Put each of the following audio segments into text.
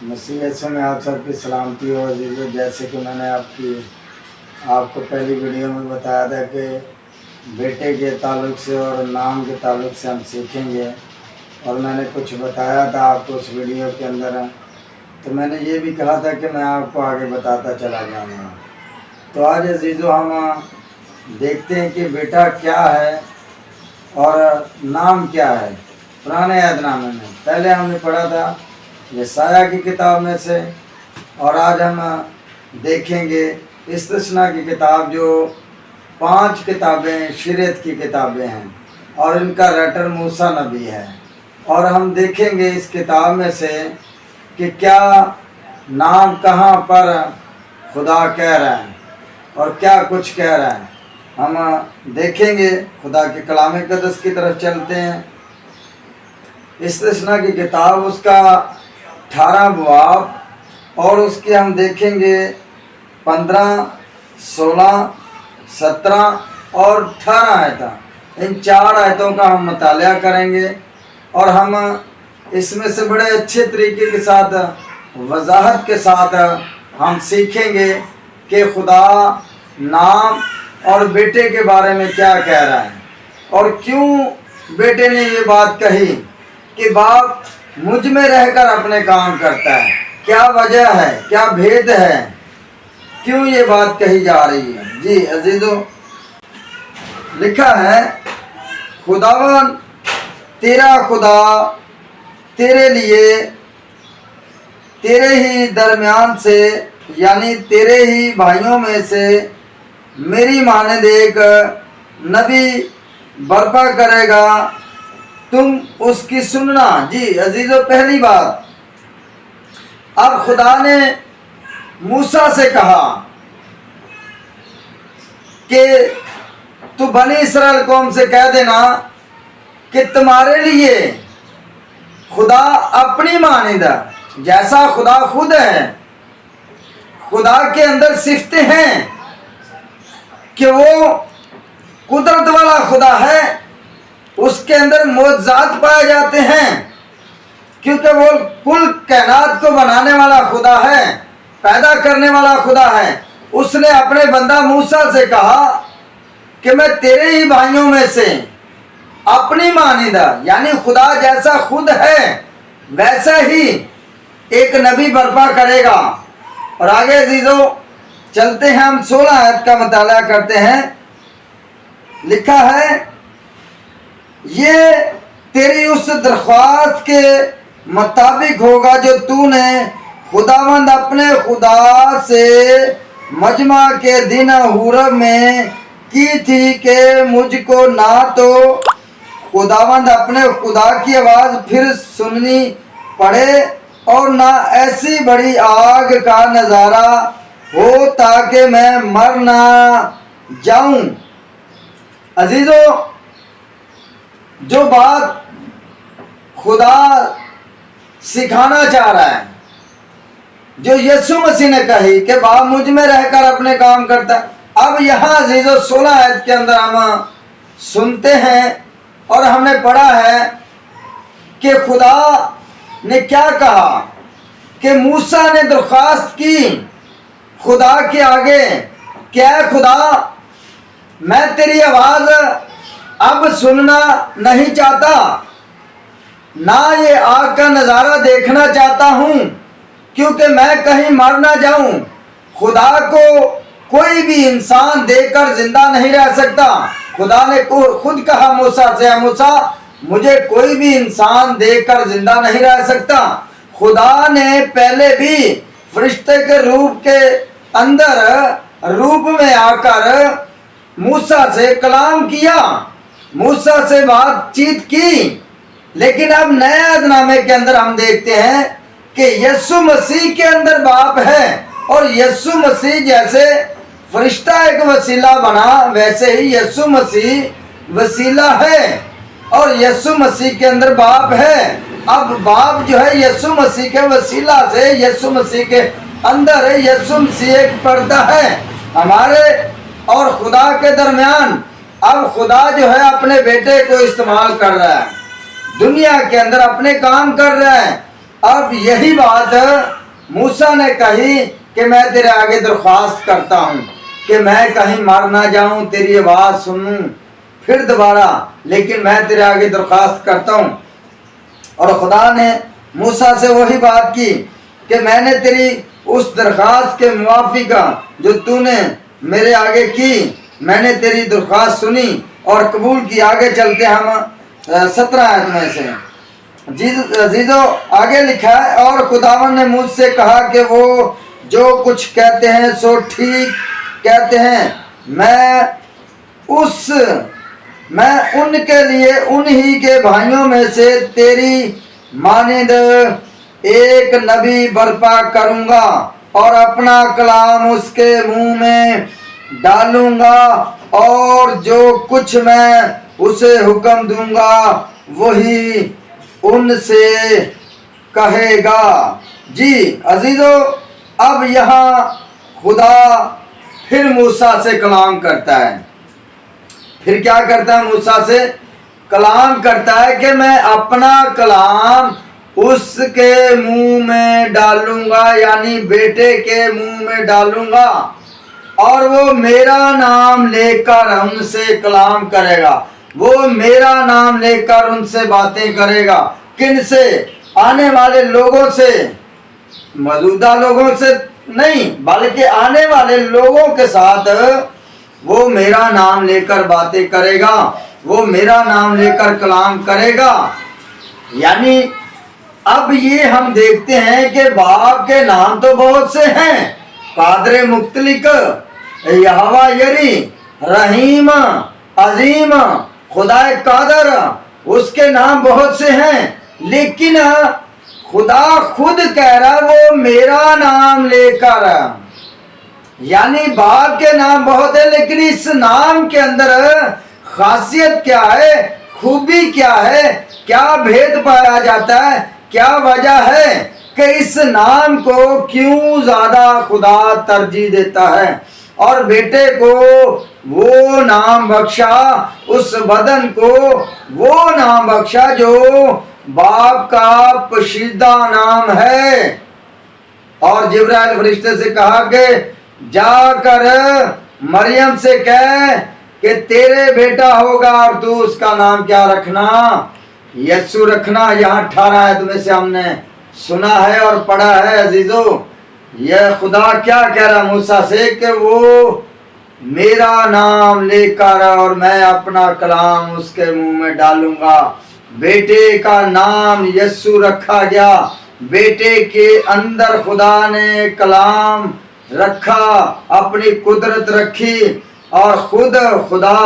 مسیح یسوع میں آپ سب کی سلامتی ہو عزیزو۔ جیسے کہ میں نے آپ کو پہلی ویڈیو میں بتایا تھا کہ بیٹے کے تعلق سے اور نام کے تعلق سے ہم سیکھیں گے، اور میں نے کچھ بتایا تھا آپ کو اس ویڈیو کے اندر، تو میں نے یہ بھی کہا تھا کہ میں آپ کو آگے بتاتا چلا جاؤں گا۔ تو آج عزیزو ہم دیکھتے ہیں کہ بیٹا کیا ہے اور نام کیا ہے۔ پرانے عہد نامے میں پہلے ہم نے پڑھا تھا یسایہ کی کتاب میں سے، اور آج ہم دیکھیں گے استثنا کی کتاب، جو 5 کتابیں شریعت کی کتابیں ہیں اور ان کا رائٹر موسیٰ نبی ہے۔ اور ہم دیکھیں گے اس کتاب میں سے کہ کیا نام کہاں پر خدا کہہ رہا ہے اور کیا کچھ کہہ رہا ہے، ہم دیکھیں گے۔ خدا کے کلام مقدس کی طرف چلتے ہیں۔ استثنا کی کتاب، اس کا 18 باب، اور اس کے ہم دیکھیں گے 15، 16، 17 اور 18 آیتیں۔ ان 4 آیتوں کا ہم مطالعہ کریں گے، اور ہم اس میں سے بڑے اچھے طریقے کے ساتھ، وضاحت کے ساتھ ہم سیکھیں گے کہ خدا نام اور بیٹے کے بارے میں کیا کہہ رہا ہے، اور کیوں بیٹے نے یہ بات کہی کہ باپ مجھ میں رہ کر اپنے کام کرتا ہے۔ کیا وجہ ہے، کیا بھید ہے، کیوں یہ بات کہی جا رہی ہے؟ جی عزیزو، لکھا ہے خداوند تیرا خدا تیرے لیے تیرے ہی درمیان سے، یعنی تیرے ہی بھائیوں میں سے میری مانند ایک نبی برپا کرے گا، تم اس کی سننا۔ جی عزیزو، پہلی بات، اب خدا نے موسیٰ سے کہا کہ تو بنی اسرائیل قوم سے کہہ دینا کہ تمہارے لیے خدا اپنی مانند، جیسا خدا خود ہے، خدا کے اندر صفتیں ہیں کہ وہ قدرت والا خدا ہے، اس کے اندر معجزات پائے جاتے ہیں، کیونکہ وہ کل کائنات کو بنانے والا خدا ہے، پیدا کرنے والا خدا ہے۔ اس نے اپنے بندہ موسیٰ سے کہا کہ میں تیرے ہی بھائیوں میں سے اپنی مانند، یعنی خدا جیسا خود ہے ویسا ہی ایک نبی برپا کرے گا۔ اور آگے عزیزو چلتے ہیں، ہم 16 آیت کا مطالعہ کرتے ہیں۔ لکھا ہے، یہ تیری اس درخواست کے مطابق ہوگا جو تو نے خداوند اپنے خدا سے مجمع کے دن حورب میں کی تھی کہ مجھ کو نہ تو خداوند اپنے خدا کی آواز پھر سننی پڑے، اور نہ ایسی بڑی آگ کا نظارہ ہو تاکہ میں مر نہ جاؤں۔ عزیزو، جو بات خدا سکھانا چاہ رہا ہے، جو یسوع مسیح نے کہی کہ باپ مجھ میں رہ کر اپنے کام کرتا ہے، اب یہاں عزیزو 16 آیت کے اندر ہم سنتے ہیں، اور ہم نے پڑھا ہے کہ خدا نے کیا کہا کہ موسیٰ نے درخواست کی خدا کے آگے کہ اے خدا، میں تیری آواز اب سننا نہیں چاہتا، نہ یہ آگ کا نظارہ دیکھنا چاہتا ہوں، کیونکہ میں کہیں مر نہ جاؤں۔ خدا کو کوئی بھی انسان دیکھ کر زندہ نہیں رہ سکتا۔ خدا نے خود کہا موسیٰ سے، اے موسیٰ، مجھے کوئی بھی انسان دیکھ کر زندہ نہیں رہ سکتا۔ خدا نے پہلے بھی فرشتے کے روپ کے اندر روپ میں آ کر موسیٰ سے کلام کیا، موسیٰ سے بات چیت کی، لیکن اب نئے عہد نامے کے اندر ہم دیکھتے ہیں کہ یسوع مسیح کے اندر باپ ہے، اور یسوع مسیح جیسے فرشتہ ایک وسیلہ بنا، ویسے ہی یسوع مسیح وسیلہ ہے، اور یسوع مسیح کے اندر باپ ہے۔ اب باپ جو ہے یسوع مسیح کے وسیلہ سے، یسوع مسیح کے اندر یسوع مسیح ایک پردہ ہے ہمارے اور خدا کے درمیان۔ اب خدا جو ہے اپنے بیٹے کو استعمال کر رہا ہے، دنیا کے اندر اپنے کام کر رہا ہے، اب یہی بات موسیٰ نے کہی کہ میں تیرے آگے درخواست کرتا ہوں کہ میں کہیں مر نہ جاؤں، تیری آواز سنوں پھر دوبارہ، لیکن میں تیرے آگے درخواست کرتا ہوں۔ اور خدا نے موسیٰ سے وہی بات کی کہ میں نے تیری اس درخواست کے موافق جو تو نے میرے آگے کی، میں نے تیری درخواست سنی اور قبول کی۔ آگے چلتے ہم 17 آیت میں سے عزیزو آگے لکھا ہے، اور خداوند نے مجھ سے کہا کہ وہ جو کچھ کہتے ہیں سو ٹھیک کہتے ہیں، میں ان کے لیے انہی کے بھائیوں میں سے تیری مانند ایک نبی برپا کروں گا اور اپنا کلام اس کے منہ میں ڈالوں گا، اور جو کچھ میں اسے حکم دوں گا وہی ان سے کہے گا۔ جی عزیزو، اب یہاں خدا پھر موسیٰ سے کلام کرتا ہے۔ پھر کیا کرتا ہے؟ موسیٰ سے کلام کرتا ہے کہ میں اپنا کلام اس کے منہ میں ڈالوں گا، یعنی بیٹے کے منہ میں ڈالوں گا، اور وہ میرا نام لے کر ان سے کلام کرے گا، وہ میرا نام لے کر ان سے باتیں کرے گا۔ کن سے؟ آنے والے لوگوں سے، موجودہ لوگوں سے نہیں، بلکہ آنے والے لوگوں کے ساتھ وہ میرا نام لے کر باتیں کرے گا، وہ میرا نام لے کر کلام کرے گا۔ یعنی اب یہ ہم دیکھتے ہیں کہ باپ کے نام تو بہت سے ہیں، قادر مطلق، یہوہ یری، رحیم، عظیم، خدا قادر، اس کے نام بہت سے ہیں، لیکن خدا خود کہہ رہا وہ میرا نام لے کر، یعنی باپ کے نام بہت ہے، لیکن اس نام کے اندر خاصیت کیا ہے، خوبی کیا ہے، کیا بھید پایا جاتا ہے، کیا وجہ ہے کہ اس نام کو کیوں زیادہ خدا ترجیح دیتا ہے اور بیٹے کو وہ نام بخشا، اس بدن کو وہ نام بخشا جو باپ کا پوشیدہ نام ہے۔ اور جبرائیل فرشتے سے کہا کہ جا کر مریم سے کہہ کہ تیرے بیٹا ہوگا اور تو اس کا نام کیا رکھنا؟ یسوع رکھنا۔ یہاں 18 آیت میں سے ہم نے سنا ہے اور پڑھا ہے عزیزو، یہ خدا کیا کہہ رہا موسیٰ سے کہ وہ میرا نام لے کر اور میں اپنا کلام اس کے منہ میں ڈالوں گا۔ بیٹے کا نام یسوع رکھا گیا، بیٹے کے اندر خدا نے کلام رکھا، اپنی قدرت رکھی، اور خود خدا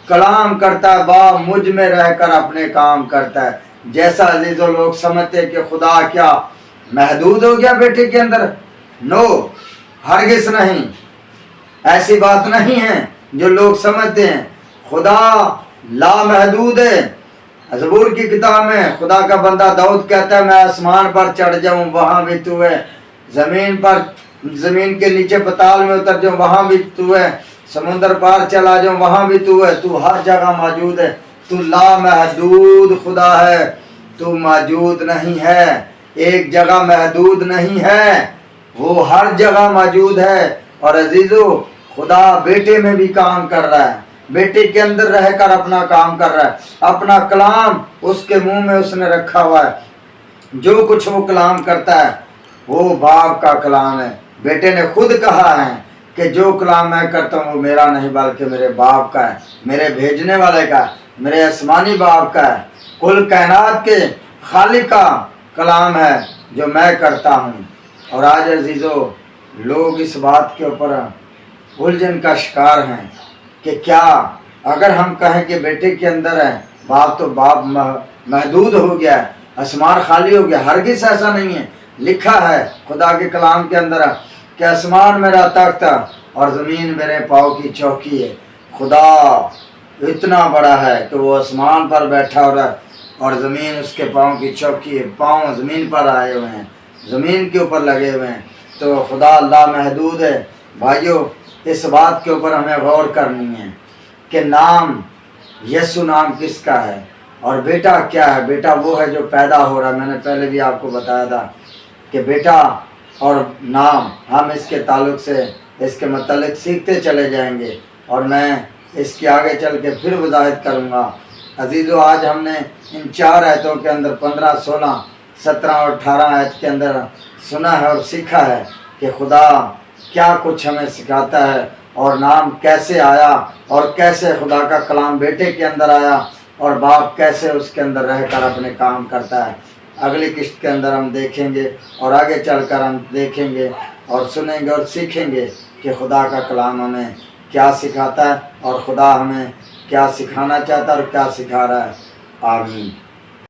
کلام کرتا ہے، باپ مجھ میں رہ کر اپنے کام کرتا ہے۔ جیسا عزیزو لوگ سمجھتے کہ خدا کیا محدود ہو گیا بیٹے کے اندر؟ نو، ہرگز نہیں، ایسی بات نہیں ہے جو لوگ سمجھتے ہیں۔ خدا لامحدود ہے۔ زبور کی کتاب میں خدا کا بندہ داؤد کہتا ہے میں آسمان پر چڑھ جاؤں وہاں بھی تو ہے، زمین کے نیچے پتال میں اتر جاؤں وہاں بھی تو ہے، سمندر پار چلا جاؤں وہاں بھی تو ہے، تو ہر جگہ موجود ہے، تو لامحدود خدا ہے، تو موجود نہیں ہے، ایک جگہ محدود نہیں ہے، وہ ہر جگہ موجود ہے۔ اور عزیزو خدا بیٹے میں بھی کام کر رہا ہے، بیٹے کے اندر رہ کر اپنا کام کر رہا ہے، اپنا کلام اس کے منہ میں اس نے رکھا ہوا ہے، جو کچھ وہ کلام کرتا ہے وہ باپ کا کلام ہے۔ بیٹے نے خود کہا ہے کہ جو کلام میں کرتا ہوں وہ میرا نہیں بلکہ میرے باپ کا ہے، میرے بھیجنے والے کا ہے، میرے آسمانی باپ کا ہے، کل کائنات کے خالق کا کلام ہے جو میں کرتا ہوں۔ اور آج عزیزو لوگ اس بات کے اوپر الجھن کا شکار ہیں کہ کیا اگر ہم کہیں کہ بیٹے کے اندر ہے باپ تو باپ محدود ہو گیا ہے، آسمان خالی ہو گیا۔ ہرگز ایسا نہیں ہے، لکھا ہے خدا کے کلام کے اندر کہ آسمان میرا تخت اور زمین میرے پاؤں کی چوکی ہے۔ خدا اتنا بڑا ہے کہ وہ آسمان پر بیٹھا ہوا ہے اور زمین اس کے پاؤں کی چوکی ہے، پاؤں زمین پر آئے ہوئے ہیں، زمین کے اوپر لگے ہوئے ہیں، تو خدا لامحدود ہے۔ بھائیو اس بات کے اوپر ہمیں غور کرنی ہے کہ نام یسوع نام کس کا ہے؟ اور بیٹا کیا ہے؟ بیٹا وہ ہے جو پیدا ہو رہا ہے. میں نے پہلے بھی آپ کو بتایا تھا کہ بیٹا اور نام ہم اس کے تعلق سے اس کے متعلق سیکھتے چلے جائیں گے، اور میں اس کی آگے چل کے پھر وضاحت کروں گا. عزیزو، آج ہم نے ان 4 آیتوں کے اندر 15، 16، 17 اور 18 آیت کے اندر سنا ہے اور سیکھا ہے کہ خدا کیا کچھ ہمیں سکھاتا ہے، اور نام کیسے آیا، اور کیسے خدا کا کلام بیٹے کے اندر آیا، اور باپ کیسے اس کے اندر رہ کر اپنے کام کرتا ہے. اگلی قسط کے اندر ہم دیکھیں گے، اور آگے چل کر ہم دیکھیں گے اور سنیں گے اور سیکھیں گے کہ خدا کا کلام ہمیں کیا سکھاتا ہے، اور خدا ہمیں کیا سکھانا چاہتا ہے اور کیا سکھا رہا ہے. آمین.